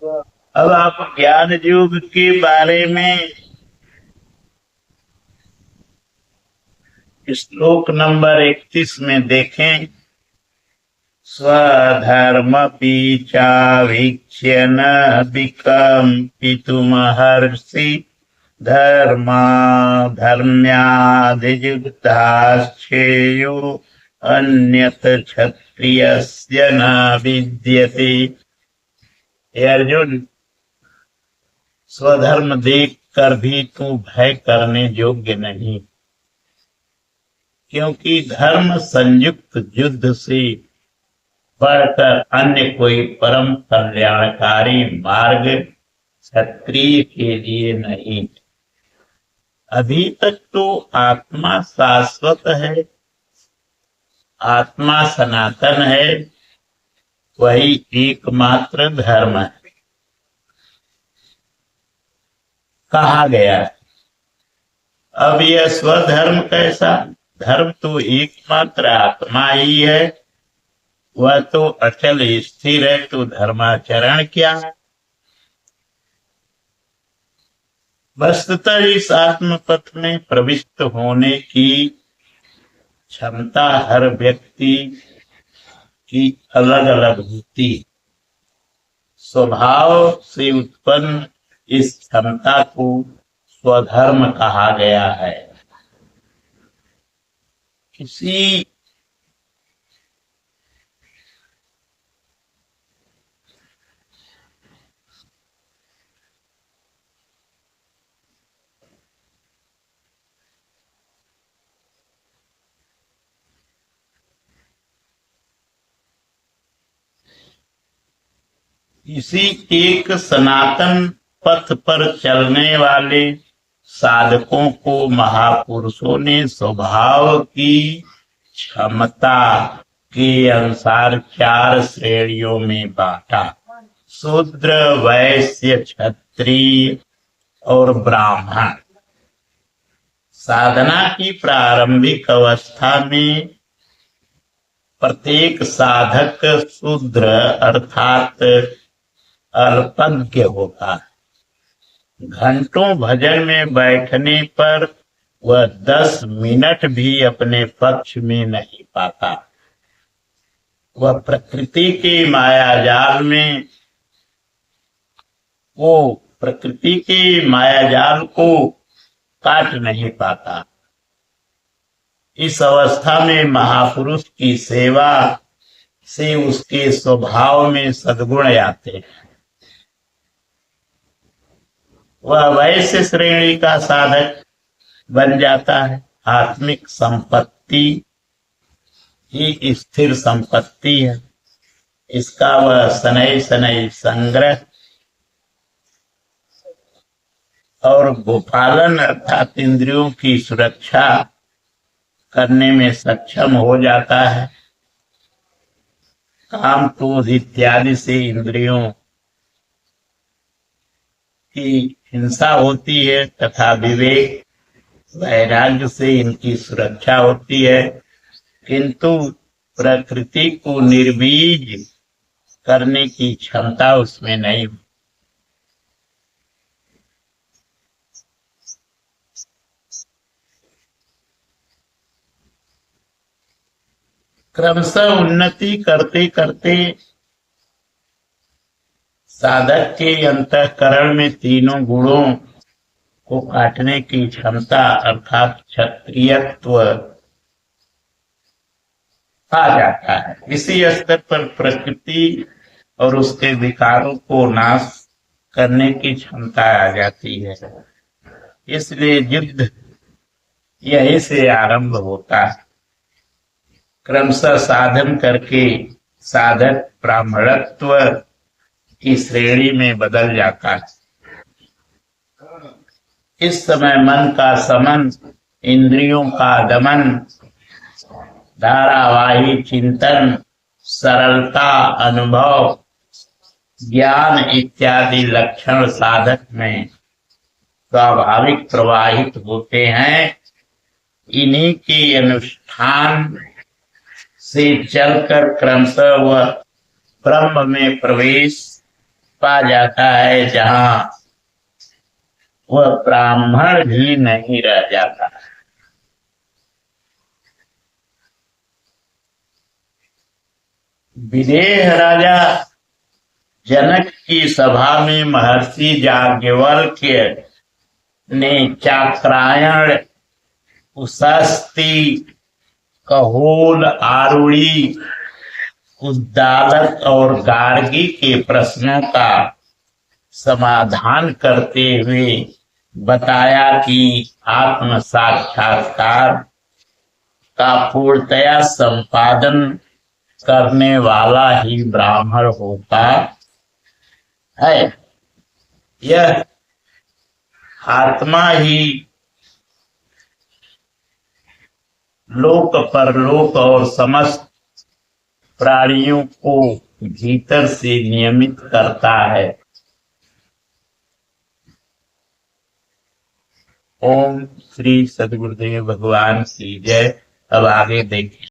अब आप ज्ञान योग के बारे में श्लोक नंबर 31 में देखें। स्वधर्मपि चावीक्ष्य न विकम्पितुमर्हसि धर्मा धर्म्याधियुक्ताश्चेयो अन्यत् क्षत्रियस्य न विद्यते। हे अर्जुन, स्वधर्म देख कर भी तू भय करने योग्य नहीं, क्योंकि धर्म संयुक्त युद्ध से बढ़कर अन्य कोई परम कल्याणकारी मार्ग क्षत्रिय के लिए नहीं। अभी तक तो आत्मा शाश्वत है, आत्मा सनातन है, वही एकमात्र धर्म है कहा गया। अब यह स्वधर्म कैसा? धर्म तो एकमात्र आत्मा ही है, वह तो अचल स्थिर है, तो धर्माचरण क्या? वस्तुतः इस आत्मपथ में प्रविष्ट होने की क्षमता हर व्यक्ति की अलग अलग होती। स्वभाव से उत्पन्न इस क्षमता को स्वधर्म कहा गया है। किसी इसी एक सनातन पथ पर चलने वाले साधकों को महापुरुषों ने स्वभाव की क्षमता के अनुसार 4 श्रेणियों में बांटा। शूद्र, वैश्य, क्षत्रिय और ब्राह्मण। साधना की प्रारंभिक अवस्था में प्रत्येक साधक शूद्र अर्थात अल्पज्ञ होता है। घंटों भजन में बैठने पर वह 10 मिनट भी अपने पक्ष में नहीं पाता। वह प्रकृति के मायाजाल में प्रकृति के मायाजाल को काट नहीं पाता। इस अवस्था में महापुरुष की सेवा से उसके स्वभाव में सद्गुण आते हैं। वह वैश्य श्रेणी का साधक बन जाता है। आत्मिक संपत्ति ही स्थिर संपत्ति है, इसका वह शनै शनै संग्रह और गोपालन अर्थात इंद्रियों की सुरक्षा करने में सक्षम हो जाता है। काम, क्रोध इत्यादि से इंद्रियों की हिंसा होती है तथा विवेक, वैराग्य से इनकी सुरक्षा होती है, किंतु प्रकृति को निर्बीज करने की क्षमता उसमें नहीं। क्रमशः उन्नति करते करते साधक के अंतःकरण में तीनों गुणों को काटने की क्षमता अर्थात क्षत्रियत्व आ जाता है। इसी स्तर पर प्रकृति और उसके विकारों को नाश करने की क्षमता आ जाती है। इसलिए युद्ध यही से आरंभ होता है। क्रमशः साधन करके साधक ब्राह्मणत्व की श्रेणी में बदल जाता है। इस समय मन का समन, इंद्रियों का दमन, धारावाही चिंतन, सरलता, अनुभव, ज्ञान इत्यादि लक्षण साधक में स्वाभाविक प्रवाहित होते हैं। इन्हीं के अनुष्ठान से चलकर क्रमशः वह ब्रह्म में प्रवेश पा जाता है जहां वह ब्राह्मण भी नहीं रह जाता। विदेह राजा जनक की सभा में महर्षि याज्ञवल्क्य ने चाक्रायण, उशस्ती, कहोल, आरुणि, उद्दालक और गार्गी के प्रश्नों का समाधान करते हुए बताया कि आत्म साक्षात्कार का पूर्णतया संपादन करने वाला ही ब्राह्मण होता है। यह आत्मा ही लोक परलोक और समस्त प्राणियों को भीतर से नियमित करता है। ओम श्री सद्गुरुदेव भगवान की जय। अब आगे देखिए।